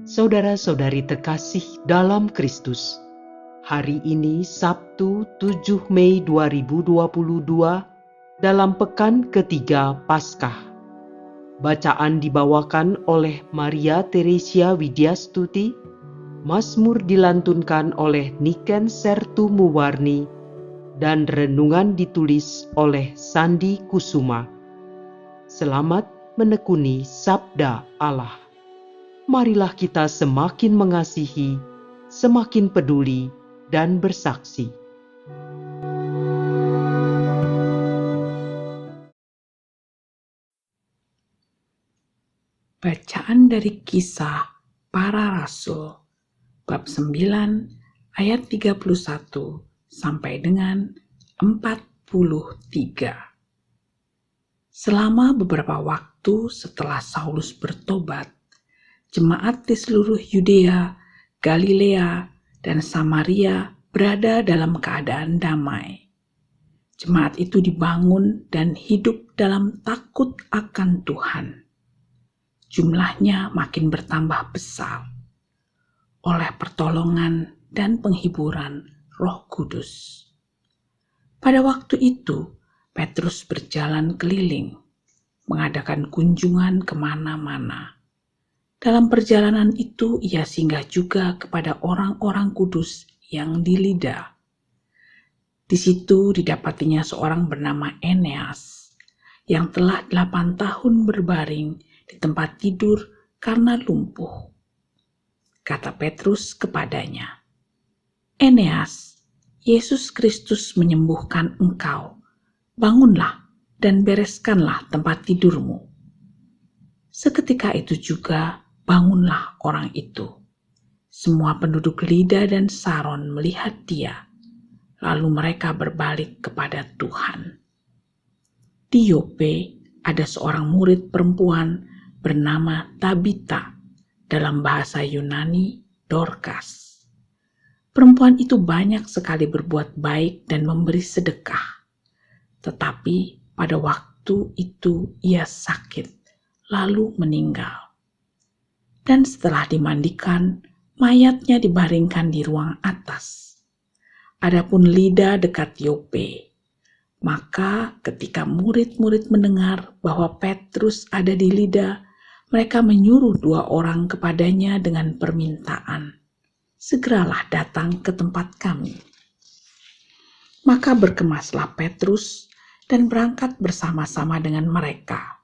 Saudara-saudari terkasih dalam Kristus, hari ini Sabtu 7 Mei 2022 dalam pekan ketiga Paskah. Bacaan dibawakan oleh Maria Teresia Widyastuti, Mazmur dilantunkan oleh Niken Sertu Muwarni, dan renungan ditulis oleh Sandi Kusuma. Selamat menekuni Sabda Allah. Marilah kita semakin mengasihi, semakin peduli, dan bersaksi. Bacaan dari Kisah Para Rasul, bab 9, ayat 31 sampai dengan 43. Selama beberapa waktu setelah Saulus bertobat, jemaat di seluruh Yudea, Galilea, dan Samaria berada dalam keadaan damai. Jemaat itu dibangun dan hidup dalam takut akan Tuhan. Jumlahnya makin bertambah besar oleh pertolongan dan penghiburan Roh Kudus. Pada waktu itu, Petrus berjalan keliling, mengadakan kunjungan kemana-mana. Dalam perjalanan itu, ia singgah juga kepada orang-orang kudus yang di Lida. Di situ didapatinya seorang bernama Eneas, yang telah 8 tahun berbaring di tempat tidur karena lumpuh. Kata Petrus kepadanya, "Eneas, Yesus Kristus menyembuhkan engkau. Bangunlah dan bereskanlah tempat tidurmu." Seketika itu juga bangunlah orang itu. Semua penduduk Lida dan Saron melihat dia, lalu mereka berbalik kepada Tuhan. Di Yope ada seorang murid perempuan bernama Tabita, dalam bahasa Yunani Dorkas. Perempuan itu banyak sekali berbuat baik dan memberi sedekah. Tetapi pada waktu itu ia sakit, lalu meninggal. Dan setelah dimandikan, mayatnya dibaringkan di ruang atas. Adapun Lida dekat Yope. Maka ketika murid-murid mendengar bahwa Petrus ada di Lida, mereka menyuruh 2 orang kepadanya dengan permintaan, "Segeralah datang ke tempat kami." Maka berkemaslah Petrus dan berangkat bersama-sama dengan mereka.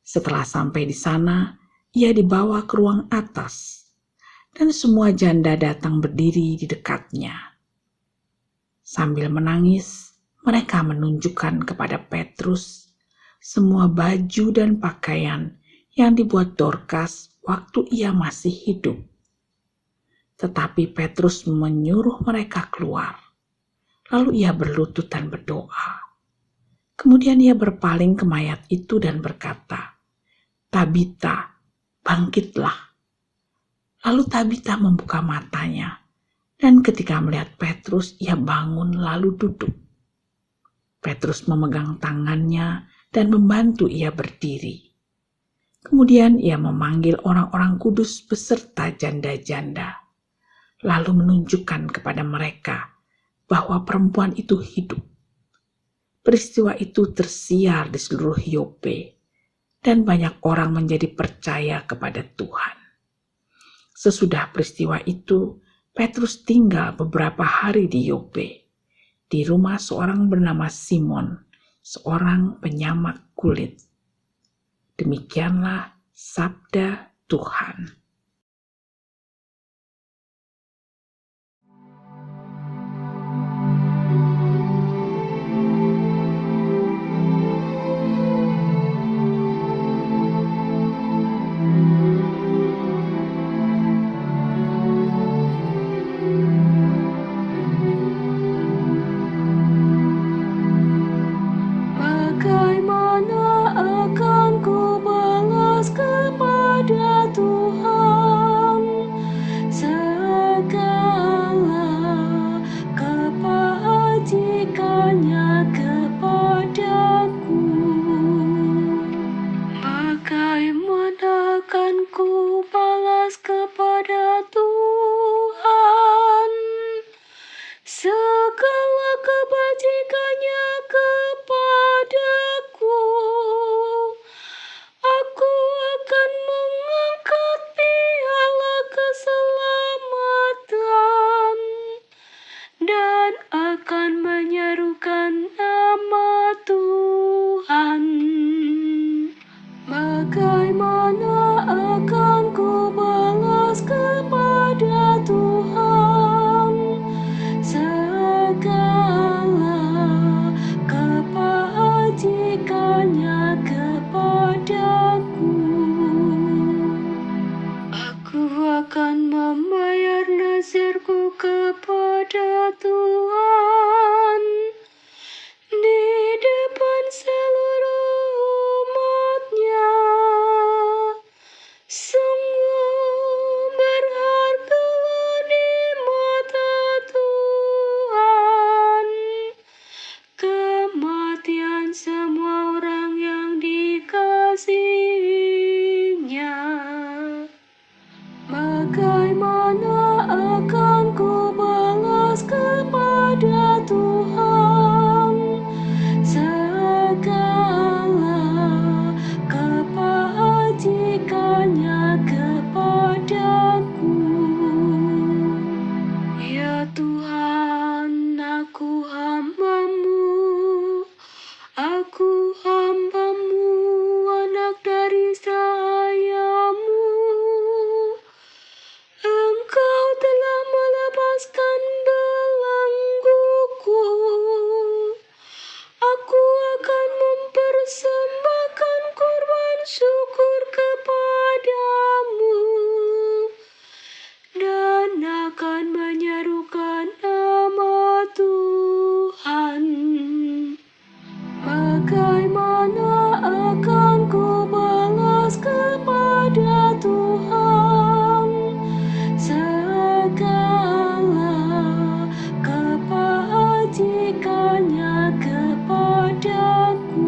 Setelah sampai di sana, ia dibawa ke ruang atas, dan semua janda datang berdiri di dekatnya. Sambil menangis, mereka menunjukkan kepada Petrus semua baju dan pakaian yang dibuat Dorkas waktu ia masih hidup. Tetapi Petrus menyuruh mereka keluar. Lalu ia berlutut dan berdoa. Kemudian ia berpaling ke mayat itu dan berkata, "Tabita, bangkitlah." Lalu Tabita membuka matanya, dan ketika melihat Petrus, ia bangun lalu duduk. Petrus memegang tangannya dan membantu ia berdiri. Kemudian ia memanggil orang-orang kudus beserta janda-janda, lalu menunjukkan kepada mereka bahwa perempuan itu hidup. Peristiwa itu tersiar di seluruh Yope, dan banyak orang menjadi percaya kepada Tuhan. Sesudah peristiwa itu, Petrus tinggal beberapa hari di Yope, di rumah seorang bernama Simon, seorang penyamak kulit. Demikianlah sabda Tuhan. Bagaimana akan ku balas kepada Tuhan? bagaimana akan ku balas kepada Tuhan segala kebajikannya kepadaku.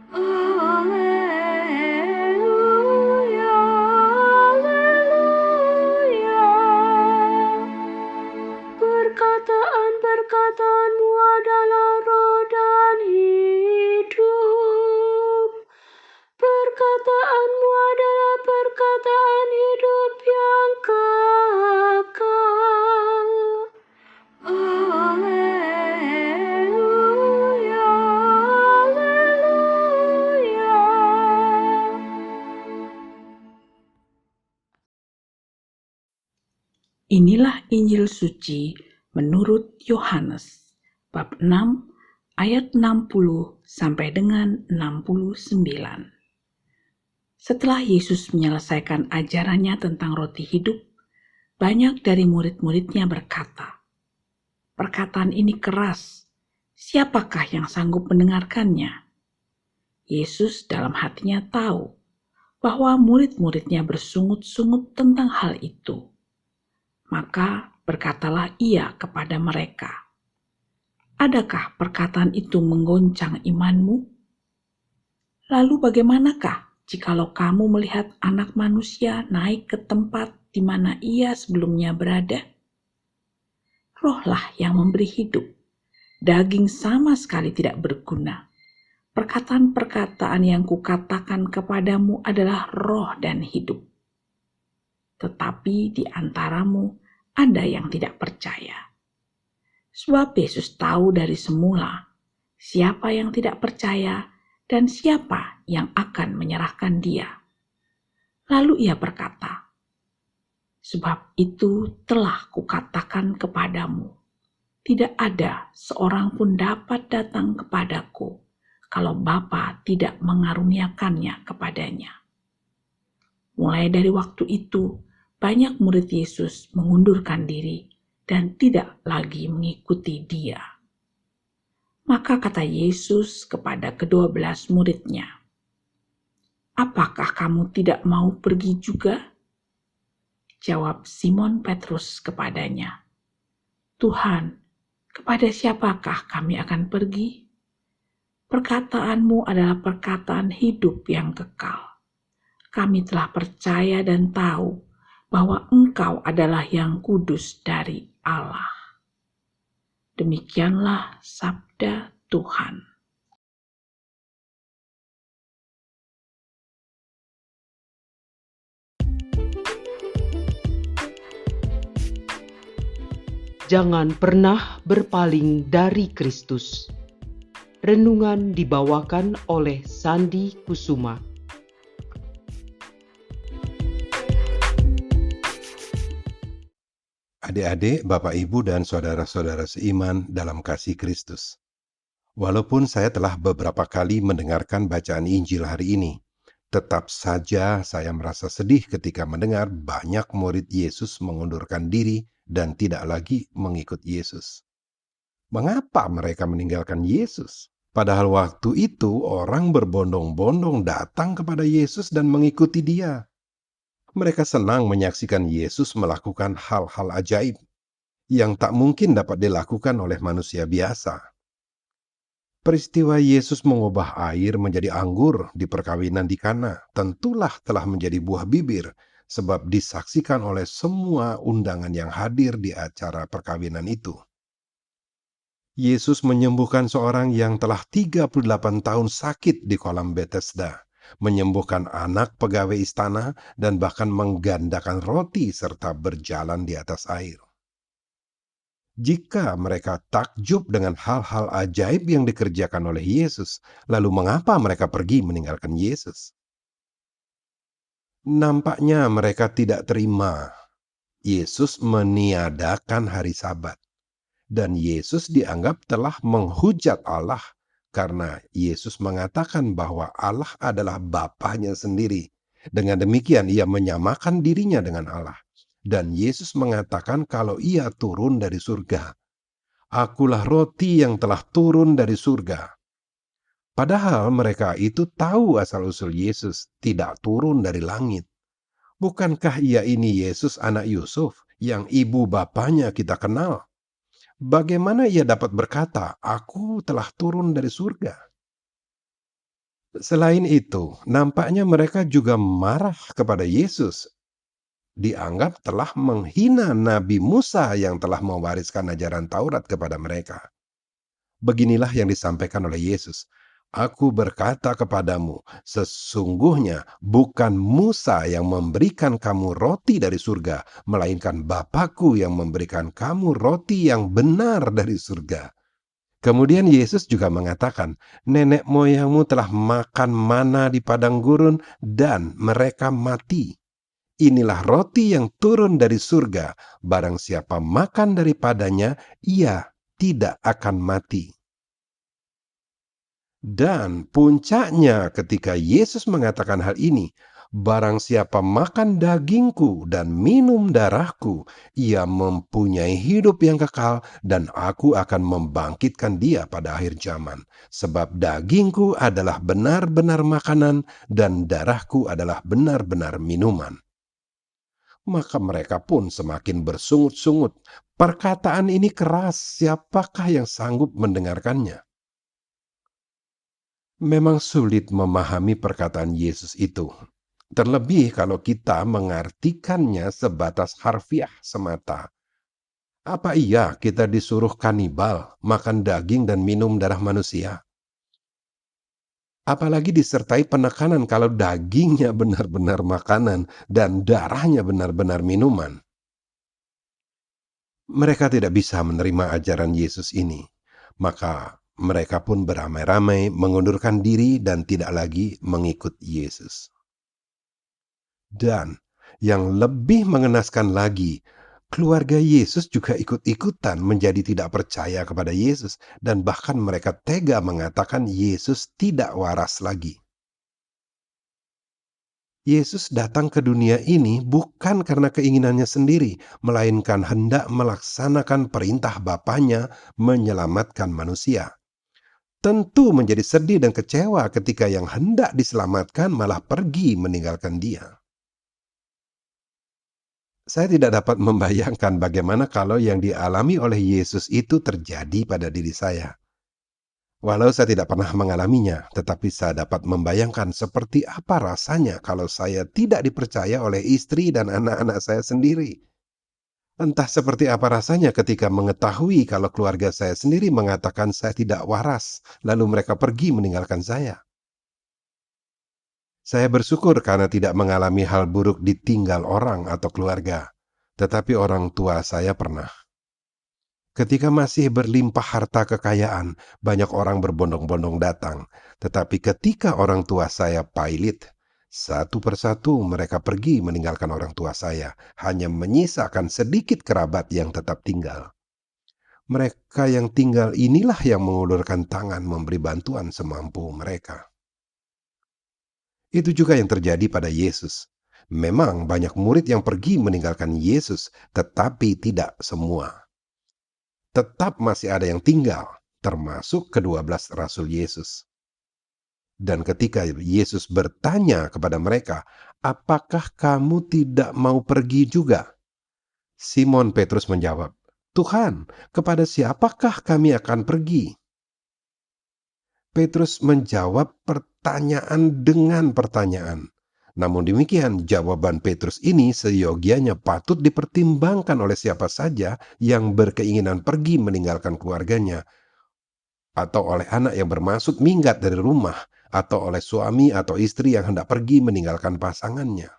Haleluya, haleluya. Perkataan-perkataanmu adalah roh dan hidup. Perkataanmu adalah perkataan hidup yang kekal. Haleluya, haleluya. Inilah Injil suci menurut Yohanes, bab 6, ayat 60 sampai dengan 69. Setelah Yesus menyelesaikan ajarannya tentang roti hidup, banyak dari murid-muridnya berkata, "Perkataan ini keras, siapakah yang sanggup mendengarkannya?" Yesus dalam hatinya tahu bahwa murid-muridnya bersungut-sungut tentang hal itu. Maka berkatalah ia kepada mereka, "Adakah perkataan itu menggoncang imanmu? Lalu bagaimanakah jikalau kamu melihat Anak Manusia naik ke tempat di mana ia sebelumnya berada? Rohlah yang memberi hidup, daging sama sekali tidak berguna. Perkataan-perkataan yang kukatakan kepadamu adalah roh dan hidup. Tetapi di antaramu ada yang tidak percaya." Sebab Yesus tahu dari semula siapa yang tidak percaya dan siapa yang akan menyerahkan dia. Lalu ia berkata, "Sebab itu telah kukatakan kepadamu, tidak ada seorang pun dapat datang kepadaku kalau Bapa tidak mengaruniakannya kepadanya." Mulai dari waktu itu, banyak murid Yesus mengundurkan diri dan tidak lagi mengikuti dia. Maka kata Yesus kepada ke-12 muridnya, "Apakah kamu tidak mau pergi juga?" Jawab Simon Petrus kepadanya, "Tuhan, kepada siapakah kami akan pergi? Perkataanmu adalah perkataan hidup yang kekal. Kami telah percaya dan tahu bahwa Engkau adalah yang kudus dari Allah." Demikianlah sabda Tuhan. Jangan pernah berpaling dari Kristus. Renungan dibawakan oleh Sandi Kusuma. Adik-adik, Bapak, Ibu, dan saudara-saudara seiman dalam kasih Kristus. Walaupun saya telah beberapa kali mendengarkan bacaan Injil hari ini, tetap saja saya merasa sedih ketika mendengar banyak murid Yesus mengundurkan diri dan tidak lagi mengikut Yesus. Mengapa mereka meninggalkan Yesus? Padahal waktu itu orang berbondong-bondong datang kepada Yesus dan mengikuti Dia. Mereka senang menyaksikan Yesus melakukan hal-hal ajaib yang tak mungkin dapat dilakukan oleh manusia biasa. Peristiwa Yesus mengubah air menjadi anggur di perkawinan di Kana tentulah telah menjadi buah bibir, sebab disaksikan oleh semua undangan yang hadir di acara perkawinan itu. Yesus menyembuhkan seorang yang telah 38 tahun sakit di kolam Bethesda, menyembuhkan anak pegawai istana, dan bahkan menggandakan roti serta berjalan di atas air. Jika mereka takjub dengan hal-hal ajaib yang dikerjakan oleh Yesus, lalu mengapa mereka pergi meninggalkan Yesus? Nampaknya mereka tidak terima Yesus meniadakan hari Sabat, dan Yesus dianggap telah menghujat Allah karena Yesus mengatakan bahwa Allah adalah Bapanya sendiri. Dengan demikian ia menyamakan dirinya dengan Allah. Dan Yesus mengatakan kalau ia turun dari surga. Akulah roti yang telah turun dari surga. Padahal mereka itu tahu asal-usul Yesus tidak turun dari langit. Bukankah ia ini Yesus anak Yusuf yang ibu bapanya kita kenal? Bagaimana ia dapat berkata, "Aku telah turun dari surga"? Selain itu, nampaknya mereka juga marah kepada Yesus. Dianggap telah menghina Nabi Musa yang telah mewariskan ajaran Taurat kepada mereka. Beginilah yang disampaikan oleh Yesus. Aku berkata kepadamu, sesungguhnya bukan Musa yang memberikan kamu roti dari surga, melainkan Bapakku yang memberikan kamu roti yang benar dari surga. Kemudian Yesus juga mengatakan, nenek moyangmu telah makan mana di padang gurun dan mereka mati. Inilah roti yang turun dari surga, barang siapa makan daripadanya, ia tidak akan mati. Dan puncaknya ketika Yesus mengatakan hal ini, barang siapa makan dagingku dan minum darahku, ia mempunyai hidup yang kekal dan aku akan membangkitkan dia pada akhir zaman. Sebab dagingku adalah benar-benar makanan dan darahku adalah benar-benar minuman. Maka mereka pun semakin bersungut-sungut. Perkataan ini keras, siapakah yang sanggup mendengarkannya? Memang sulit memahami perkataan Yesus itu. Terlebih kalau kita mengartikannya sebatas harfiah semata. Apa iya kita disuruh kanibal, makan daging dan minum darah manusia? Apalagi disertai penekanan kalau dagingnya benar-benar makanan dan darahnya benar-benar minuman. Mereka tidak bisa menerima ajaran Yesus ini. Maka mereka pun beramai-ramai mengundurkan diri dan tidak lagi mengikut Yesus. Dan yang lebih mengenaskan lagi, keluarga Yesus juga ikut-ikutan menjadi tidak percaya kepada Yesus dan bahkan mereka tega mengatakan Yesus tidak waras lagi. Yesus datang ke dunia ini bukan karena keinginannya sendiri, melainkan hendak melaksanakan perintah Bapanya menyelamatkan manusia. Tentu menjadi sedih dan kecewa ketika yang hendak diselamatkan malah pergi meninggalkan dia. Saya tidak dapat membayangkan bagaimana kalau yang dialami oleh Yesus itu terjadi pada diri saya. Walau saya tidak pernah mengalaminya, tetapi saya dapat membayangkan seperti apa rasanya kalau saya tidak dipercaya oleh istri dan anak-anak saya sendiri. Entah seperti apa rasanya ketika mengetahui kalau keluarga saya sendiri mengatakan saya tidak waras, lalu mereka pergi meninggalkan saya. Saya bersyukur karena tidak mengalami hal buruk ditinggal orang atau keluarga, tetapi orang tua saya pernah. Ketika masih berlimpah harta kekayaan, banyak orang berbondong-bondong datang, tetapi ketika orang tua saya pailit, satu persatu mereka pergi meninggalkan orang tua saya, hanya menyisakan sedikit kerabat yang tetap tinggal. Mereka yang tinggal inilah yang mengulurkan tangan memberi bantuan semampu mereka. Itu juga yang terjadi pada Yesus. Memang banyak murid yang pergi meninggalkan Yesus, tetapi tidak semua. Tetap masih ada yang tinggal, termasuk ke-12 Rasul Yesus. Dan ketika Yesus bertanya kepada mereka, apakah kamu tidak mau pergi juga? Simon Petrus menjawab, Tuhan, kepada siapakah kami akan pergi? Petrus menjawab pertanyaan dengan pertanyaan. Namun demikian, jawaban Petrus ini seyogianya patut dipertimbangkan oleh siapa saja yang berkeinginan pergi meninggalkan keluarganya, atau oleh anak yang bermaksud minggat dari rumah, atau oleh suami atau istri yang hendak pergi meninggalkan pasangannya.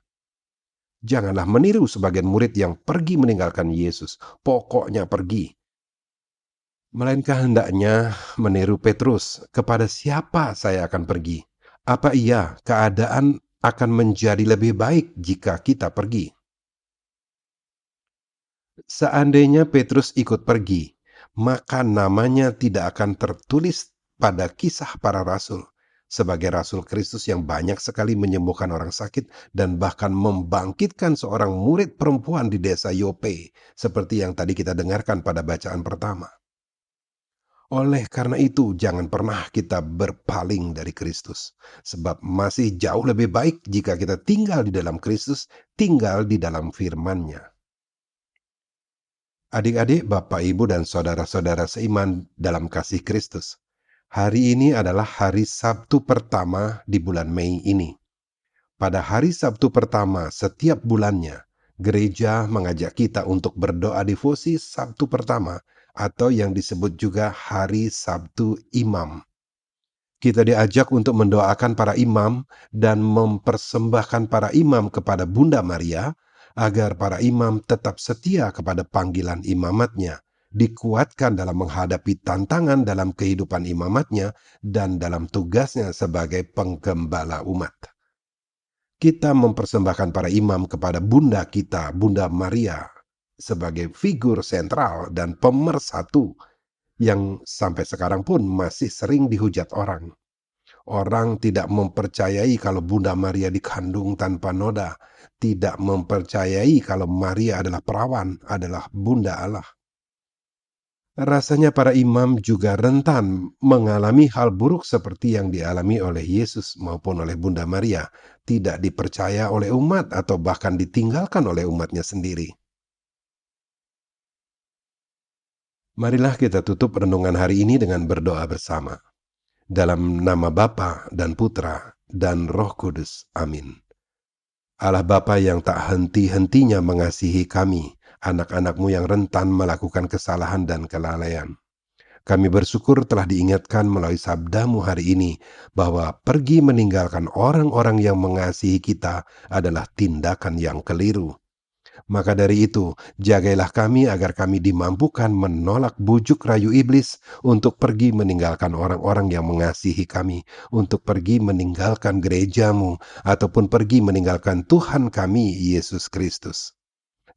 Janganlah meniru sebagian murid yang pergi meninggalkan Yesus, pokoknya pergi. Melainkan hendaknya meniru Petrus, kepada siapa saya akan pergi? Apa iya keadaan akan menjadi lebih baik jika kita pergi? Seandainya Petrus ikut pergi, maka namanya tidak akan tertulis pada kisah para rasul, sebagai rasul Kristus yang banyak sekali menyembuhkan orang sakit dan bahkan membangkitkan seorang murid perempuan di desa Yope, seperti yang tadi kita dengarkan pada bacaan pertama. Oleh karena itu, jangan pernah kita berpaling dari Kristus, sebab masih jauh lebih baik jika kita tinggal di dalam Kristus, tinggal di dalam firman-Nya. Adik-adik, Bapak, Ibu, dan saudara-saudara seiman dalam kasih Kristus, hari ini adalah hari Sabtu pertama di bulan Mei ini. Pada hari Sabtu pertama setiap bulannya, gereja mengajak kita untuk berdoa devosi Sabtu pertama, atau yang disebut juga hari Sabtu Imam. Kita diajak untuk mendoakan para imam dan mempersembahkan para imam kepada Bunda Maria, agar para imam tetap setia kepada panggilan imamatnya, dikuatkan dalam menghadapi tantangan dalam kehidupan imamatnya dan dalam tugasnya sebagai penggembala umat. Kita mempersembahkan para imam kepada Bunda kita, Bunda Maria, sebagai figur sentral dan pemersatu yang sampai sekarang pun masih sering dihujat orang. Orang tidak mempercayai kalau Bunda Maria dikandung tanpa noda, tidak mempercayai kalau Maria adalah perawan, adalah Bunda Allah. Rasanya para imam juga rentan mengalami hal buruk seperti yang dialami oleh Yesus maupun oleh Bunda Maria, tidak dipercaya oleh umat atau bahkan ditinggalkan oleh umatnya sendiri. Marilah kita tutup renungan hari ini dengan berdoa bersama. Dalam nama Bapa dan Putra dan Roh Kudus. Amin. Allah Bapa yang tak henti-hentinya mengasihi kami, anak-anak-Mu yang rentan melakukan kesalahan dan kelalaian. Kami bersyukur telah diingatkan melalui sabda-Mu hari ini, bahwa pergi meninggalkan orang-orang yang mengasihi kita adalah tindakan yang keliru. Maka dari itu, jagailah kami agar kami dimampukan menolak bujuk rayu iblis untuk pergi meninggalkan orang-orang yang mengasihi kami, untuk pergi meninggalkan gereja-Mu, ataupun pergi meninggalkan Tuhan kami, Yesus Kristus.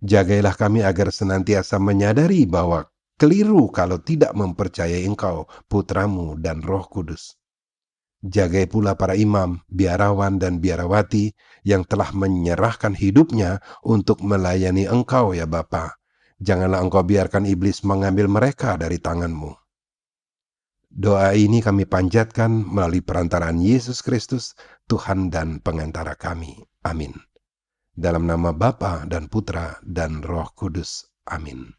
Jagailah kami agar senantiasa menyadari bahwa keliru kalau tidak mempercayai Engkau, Putra-Mu, dan Roh Kudus. Jagai pula para imam, biarawan, dan biarawati yang telah menyerahkan hidupnya untuk melayani Engkau, ya Bapa. Janganlah Engkau biarkan iblis mengambil mereka dari tangan-Mu. Doa ini kami panjatkan melalui perantaraan Yesus Kristus, Tuhan dan pengantara kami. Amin. Dalam nama Bapa dan Putra dan Roh Kudus. Amin.